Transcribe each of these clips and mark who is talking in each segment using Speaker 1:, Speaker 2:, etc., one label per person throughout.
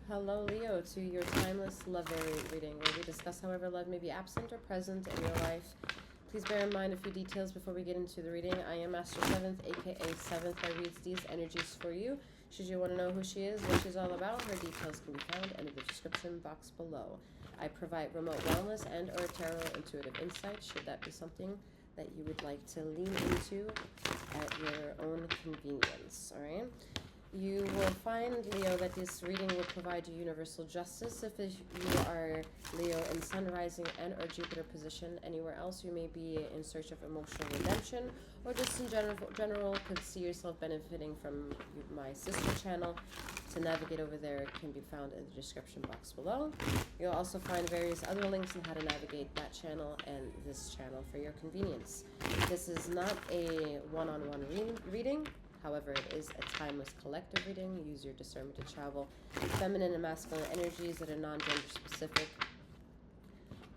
Speaker 1: Hello, Leo, to your timeless love reading, where we discuss however love may be absent or present in your life. Please bear in mind a few details before we get into the reading. I am Master 7th, aka 7th. I read these energies for you. Should you want to know who she is, what she's all about, her details can be found in the description box below. I provide remote wellness and or tarot intuitive insight, should that be something that you would like to lean into at your own convenience, alright? You will find, Leo, that this reading will provide you universal justice if you are Leo in Sun, Rising, and or Jupiter position. Anywhere else you may be in search of emotional redemption, or just in general could see yourself benefiting from my sister channel. To navigate over there can be found in the description box below. You'll also find various other links on how to navigate that channel and this channel for your convenience. This is not a one-on-one reading. However, it is a timeless collective reading. Use your discernment to travel feminine and masculine energies that are non-gender specific,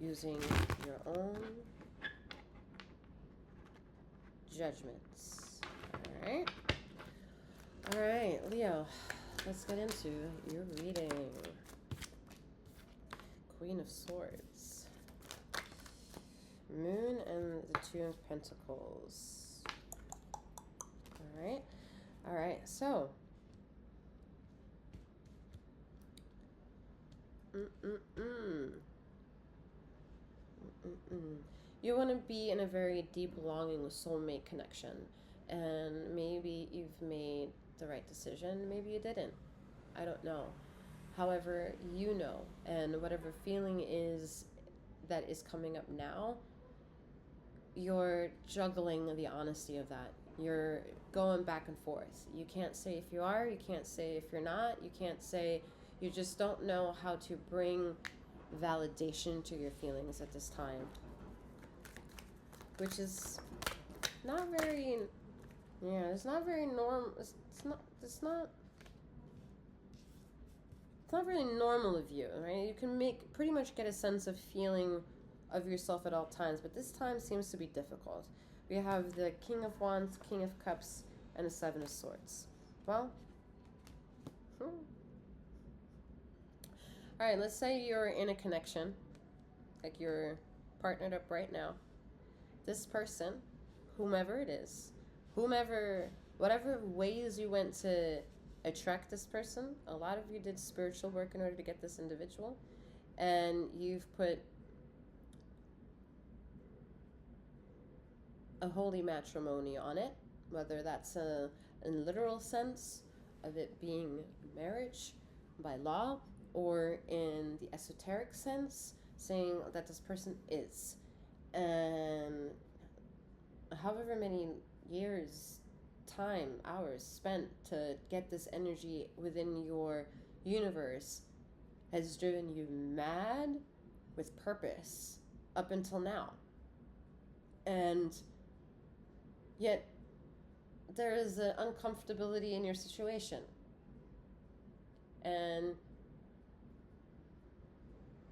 Speaker 1: using your own judgments. Alright? Alright, Leo, let's get into your reading. Queen of Swords. Moon and the Two of Pentacles. Alright. Alright, so you want to be in a very deep longing with soulmate connection, and maybe you've made the right decision, maybe you didn't. I don't know. However, you know, and whatever feeling is that is coming up now, you're juggling the honesty of that. You're going back and forth. You can't say if you are, you can't say if you're not, you can't say, you just don't know how to bring validation to your feelings at this time. Which is not very, it's not very it's not really normal of you, right? You can pretty much get a sense of feeling of yourself at all times, but this time seems to be difficult. We have the King of Wands, King of Cups, and the Seven of Swords. Well, alright, let's say you're in a connection, like you're partnered up right now. This person, whomever it is, whatever ways you went to attract this person, a lot of you did spiritual work in order to get this individual, and you've put a holy matrimony on it, whether that's in literal sense of it being marriage by law, or in the esoteric sense, saying that this person is. And however many years, time, hours spent to get this energy within your universe has driven you mad with purpose up until now. And yet there is an uncomfortability in your situation. And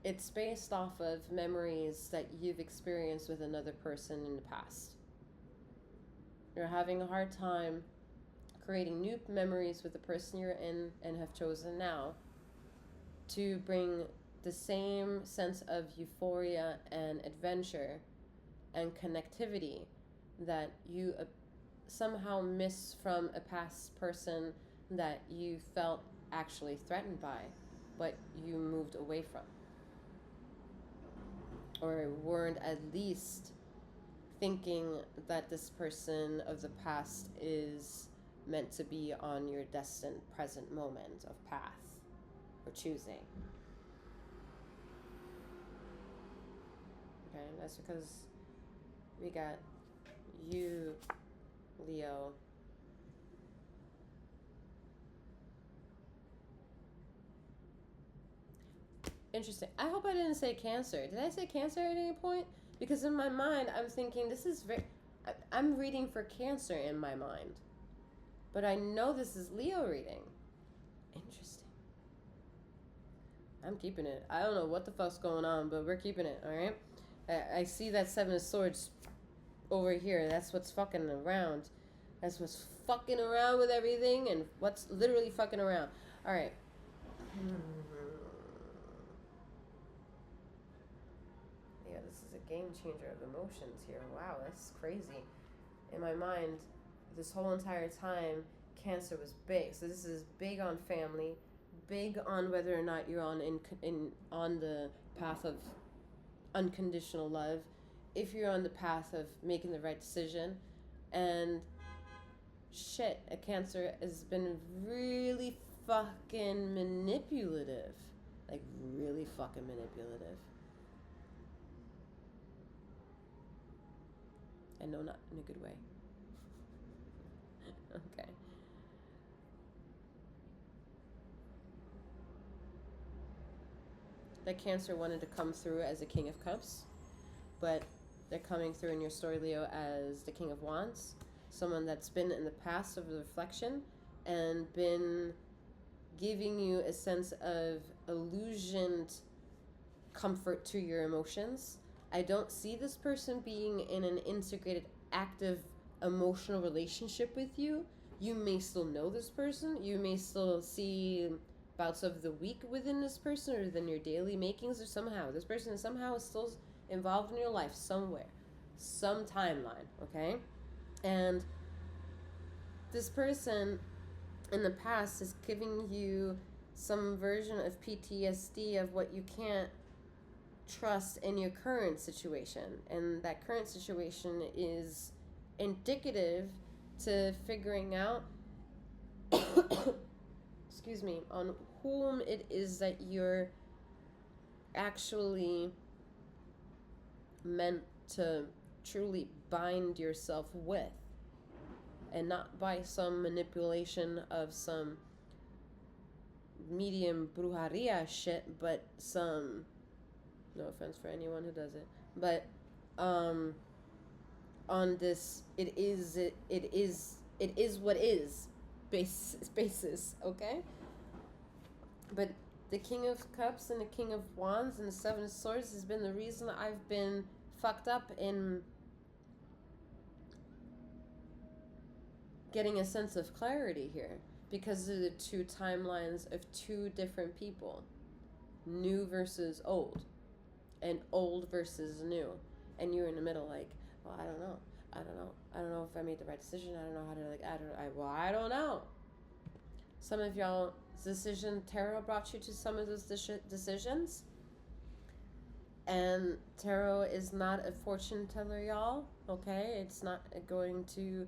Speaker 1: it's based off of memories that you've experienced with another person in the past. You're having a hard time creating new memories with the person you're in and have chosen now to bring the same sense of euphoria and adventure and connectivity that you somehow miss from a past person that you felt actually threatened by, but you moved away from. Or weren't at least thinking that this person of the past is meant to be on your destined present moment of path or choosing. Okay, that's because we got you, Leo. Interesting. I hope I didn't say Cancer. Did I say Cancer at any point? Because in my mind, I'm thinking this is I'm reading for Cancer in my mind. But I know this is Leo reading. Interesting. I'm keeping it. I don't know what the fuck's going on, but we're keeping it, alright? I see that Seven of Swords over here. That's what's fucking around. That's what's fucking around with everything and what's literally fucking around. Alright. is a game changer of emotions here. Wow, that's crazy. In my mind, this whole entire time, Cancer was big. So this is big on family, big on whether or not you're on on the path of unconditional love, if you're on the path of making the right decision. And shit, a Cancer has been really fucking manipulative. Like, really fucking manipulative. And no, not in a good way. Okay. That Cancer wanted to come through as a King of Cups, but they're coming through in your story, Leo, as the King of Wands. Someone that's been in the past of reflection and been giving you a sense of illusioned comfort to your emotions. I don't see this person being in an integrated, active, emotional relationship with you. You may still know this person. You may still see bouts of the week within this person, or within your daily makings, or somehow. This person somehow is still involved in your life somewhere. Some timeline, okay? And this person in the past is giving you some version of PTSD of what you can't trust in your current situation. And that current situation is indicative to figuring out excuse me, on whom it is that you're actually meant to truly bind yourself with, and not by some manipulation of some medium brujeria shit, but some, no offense for anyone who does it, but on this it is what is basis, okay? But the King of Cups and the King of Wands and the Seven of Swords has been the reason I've been fucked up in getting a sense of clarity here, because of the two timelines of two different people, new versus old, and old versus new, and you're in the middle, like, well, I don't know if I made the right decision. I don't know how to, I don't know. Some of y'all's decision, tarot brought you to some of those decisions, and tarot is not a fortune teller, y'all, okay? It's not going to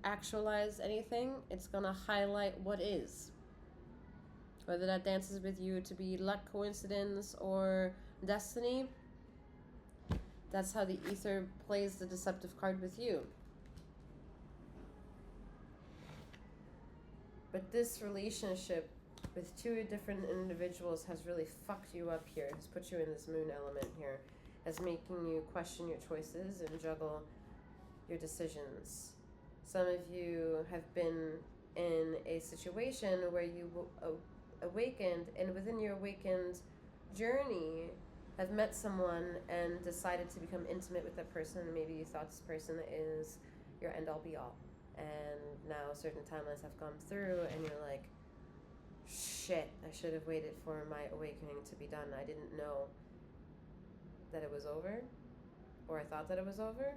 Speaker 1: actualize anything. It's gonna highlight what is, whether that dances with you to be luck, coincidence, or destiny. That's how the ether plays the deceptive card with you. But this relationship with two different individuals has really fucked you up here, has put you in this moon element here, has making you question your choices and juggle your decisions. Some of you have been in a situation where you awakened, and within your awakened journey have met someone and decided to become intimate with that person. Maybe you thought this person is your end-all be-all, and now certain timelines have gone through and you're like, shit, I should have waited for my awakening to be done. I didn't know that it was over, or I thought that it was over.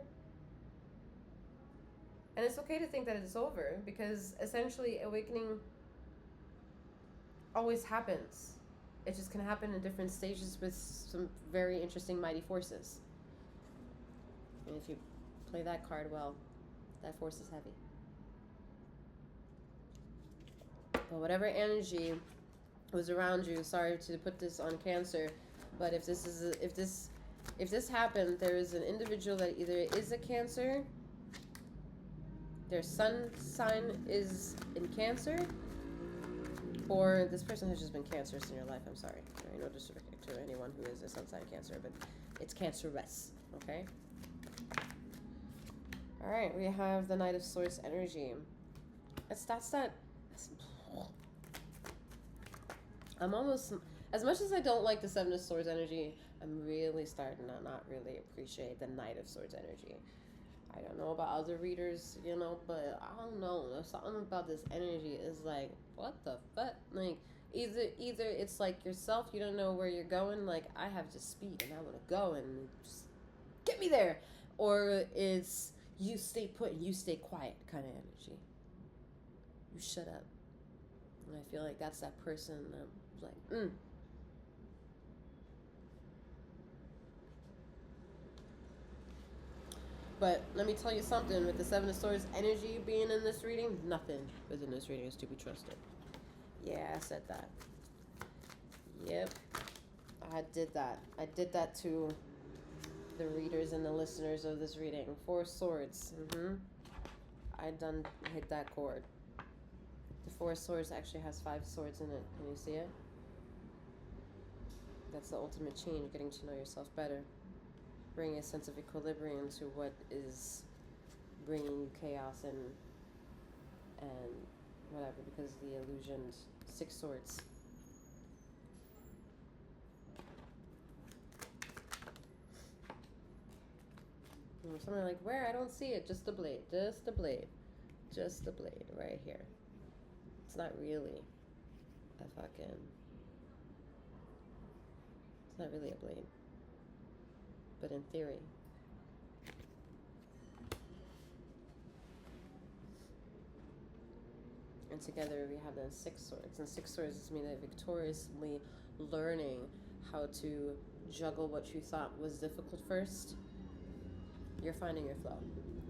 Speaker 1: And it's okay to think that it's over, because essentially awakening always happens. It just can happen in different stages with some very interesting mighty forces. And if you play that card well, that force is heavy. But whatever energy was around you, sorry to put this on Cancer, but if this happened, there is an individual that either is a Cancer, their sun sign is in Cancer, or this person has just been cancerous in your life. I'm sorry. No disrespect to anyone who is a sun sign Cancer, but it's cancerous, okay? All right, we have the Knight of Swords energy. I'm almost, as much as I don't like the Seven of Swords energy, I'm really starting to not really appreciate the Knight of Swords energy. I don't know about other readers, but I don't know. There's something about this energy is like, what the fuck? Like, Either it's like yourself, you don't know where you're going, like I have to speed and I want to go and just get me there, or it's you stay put and you stay quiet kind of energy. You shut up. And I feel like that's that person that's like, But let me tell you something, with the Seven of Swords energy being in this reading, nothing within this reading is to be trusted. Yeah, I said that. Yep. I did that. I did that to the readers and the listeners of this reading. Four Swords. I done hit that chord. The Four Swords actually has 5 swords in it. Can you see it? That's the ultimate change, getting to know yourself better. Bringing a sense of equilibrium to what is bringing you chaos and whatever, because the illusions. 6 swords. Something like, where? I don't see it. Just the blade. Just the blade. Just the blade right here. It's not really a fucking... It's not really a blade. But in theory. And together we have the 6 swords. And 6 swords is meaning victoriously learning how to juggle what you thought was difficult first. You're finding your flow.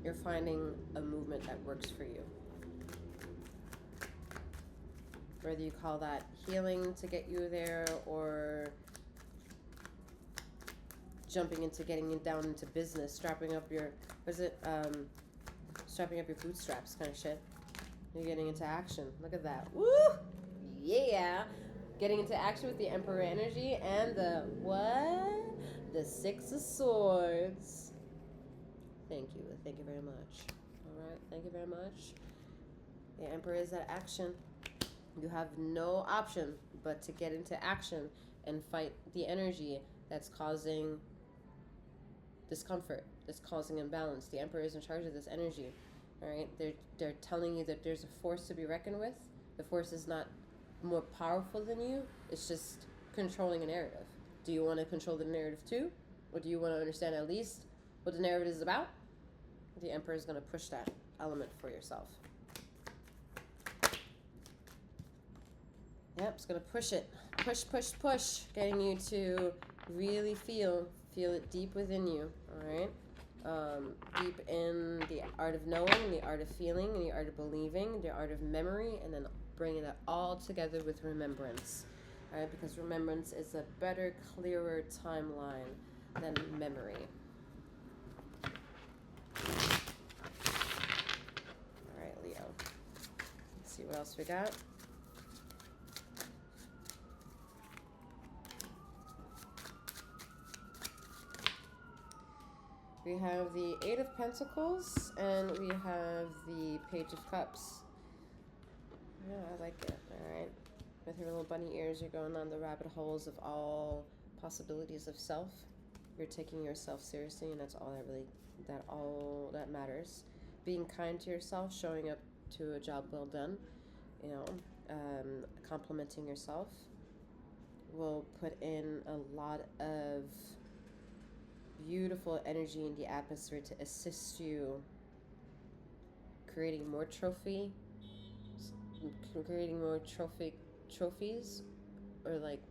Speaker 1: You're finding a movement that works for you. Whether you call that healing to get you there, or jumping into getting down into business, strapping up your bootstraps kind of shit. You're getting into action. Look at that. Woo! Yeah! Getting into action with the Emperor energy and the what? The 6 of Swords. Thank you. Thank you very much. Alright, thank you very much. The Emperor is that action. You have no option but to get into action and fight the energy that's causing discomfort, that's causing imbalance. The Emperor is in charge of this energy. Alright? They're telling you that there's a force to be reckoned with. The force is not more powerful than you. It's just controlling a narrative. Do you want to control the narrative too? Or do you want to understand at least what the narrative is about? The Emperor is going to push that element for yourself. Yep, it's going to push it. Push, push, push. Getting you to really feel it deep within you. Alright? Deep in the art of knowing, the art of feeling, the art of believing, the art of memory, and then bringing it all together with remembrance. Alright? Because remembrance is a better, clearer timeline than memory. Alright, Leo. Let's see what else we got. We have the 8 of Pentacles, and we have the Page of Cups. Yeah, I like it. Alright. With your little bunny ears, you're going on the rabbit holes of all possibilities of self. You're taking yourself seriously, and that's all that matters. Being kind to yourself, showing up to a job well done, complimenting yourself will put in a lot of beautiful energy in the atmosphere to assist you creating more trophies, or like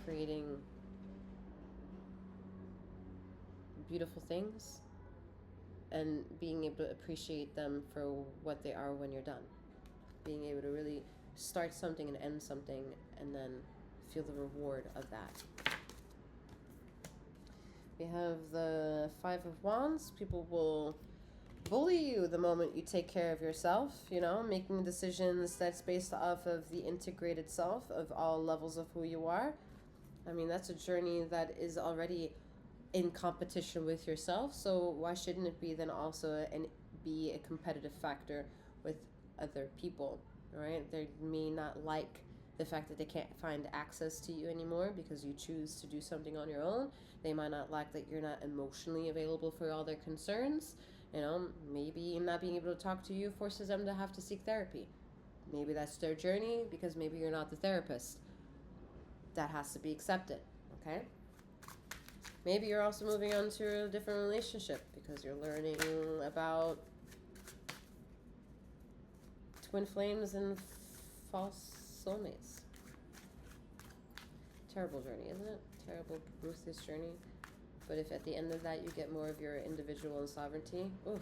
Speaker 1: creating beautiful things and being able to appreciate them for what they are when you're done. Being able to really start something and end something and then feel the reward of that. We have the 5 of Wands. People will bully you the moment you take care of yourself, making decisions that's based off of the integrated self of all levels of who you are. I mean, that's a journey that is already in competition with yourself, so why shouldn't it be then also be a competitive factor with other people, right? They may not like the fact that they can't find access to you anymore because you choose to do something on your own. They might not like that you're not emotionally available for all their concerns. Maybe not being able to talk to you forces them to have to seek therapy. Maybe that's their journey because maybe you're not the therapist. That has to be accepted, okay? Maybe you're also moving on to a different relationship because you're learning about twin flames and false soulmates. Terrible journey, isn't it? Terrible, ruthless journey. But if at the end of that you get more of your individual and sovereignty, oof,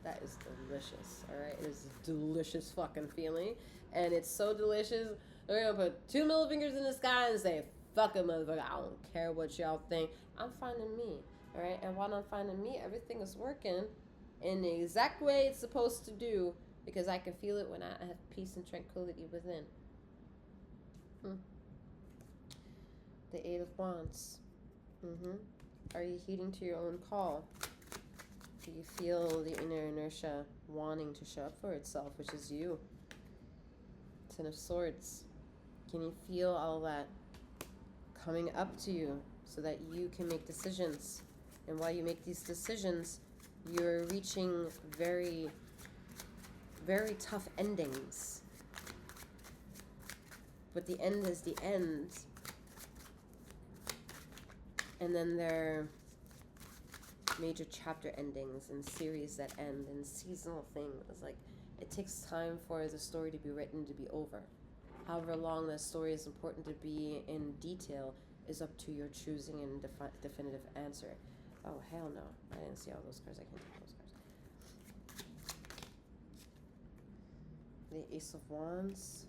Speaker 1: that is delicious, all right? It is a delicious fucking feeling. And it's so delicious, we're going to put 2 middle fingers in the sky and say, fuck it, motherfucker. I don't care what y'all think. I'm finding me, all right? And while I'm finding me, everything is working in the exact way it's supposed to do because I can feel it when I have peace and tranquility within. The 8 of Wands. Are you heeding to your own call? Do you feel the inner inertia wanting to show up for itself, which is you? 10 of Swords. Can you feel all that coming up to you so that you can make decisions? And while you make these decisions, you're reaching very, very tough endings. But the end is the end. And then there are major chapter endings and series that end and seasonal things. Like, it takes time for the story to be written, to be over. However long that story is important to be in detail is up to your choosing and definitive answer. Oh, hell no. I didn't see all those cards. I can't take those cards. The Ace of Wands.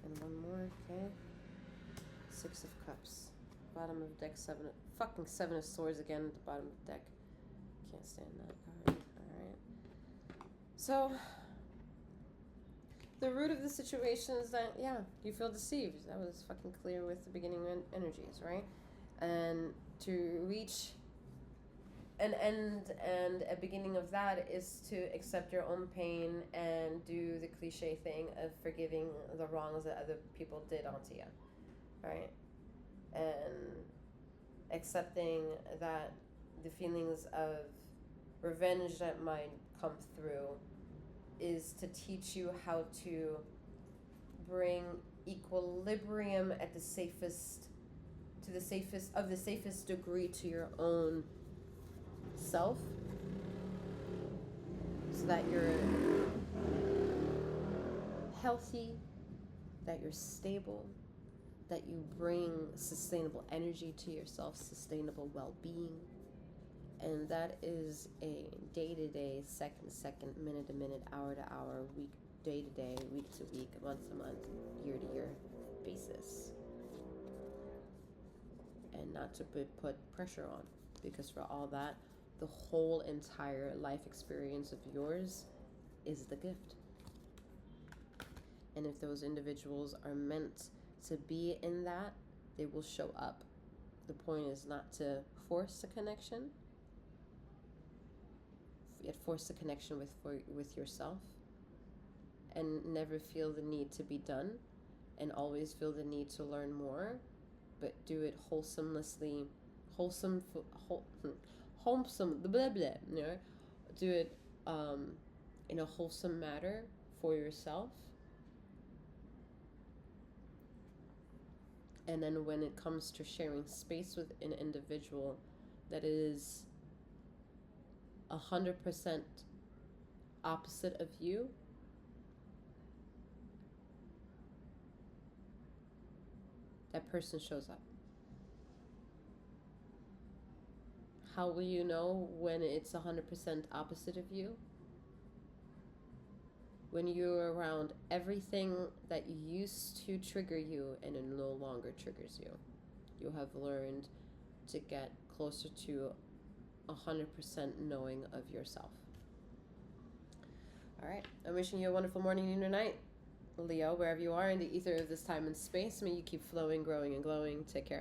Speaker 1: And one more, okay. 6 of Cups. Bottom of deck, 7 of Swords again at the bottom of the deck. Can't stand that card. Alright. So, the root of the situation is that, yeah, you feel deceived. That was fucking clear with the beginning energies, right? And to reach an end and a beginning of that is to accept your own pain and do the cliche thing of forgiving the wrongs that other people did onto you, right? And accepting that the feelings of revenge that might come through is to teach you how to bring equilibrium at the safest degree to your own self, so that you're healthy, that you're stable, that you bring sustainable energy to yourself, sustainable well-being. And that is a day-to-day, second-to-second, minute-to-minute, hour-to-hour, week, day-to-day, week-to-week, month-to-month, year-to-year basis. And not to put pressure on, because for all that, the whole entire life experience of yours is the gift. And if those individuals are meant to be in that, they will show up. The point is not to force a connection, yet force a connection with yourself, and never feel the need to be done, and always feel the need to learn more, but do it wholesomely, wholesome, blah blah, you know, do it in a wholesome manner for yourself. And then when it comes to sharing space with an individual that is 100% opposite of you, that person shows up. How will you know when it's 100% opposite of you? When you're around everything that used to trigger you and it no longer triggers you. You have learned to get closer to 100% knowing of yourself. All right. I'm wishing you a wonderful morning, noon, or night, Leo, wherever you are in the ether of this time and space. May you keep flowing, growing, and glowing. Take care.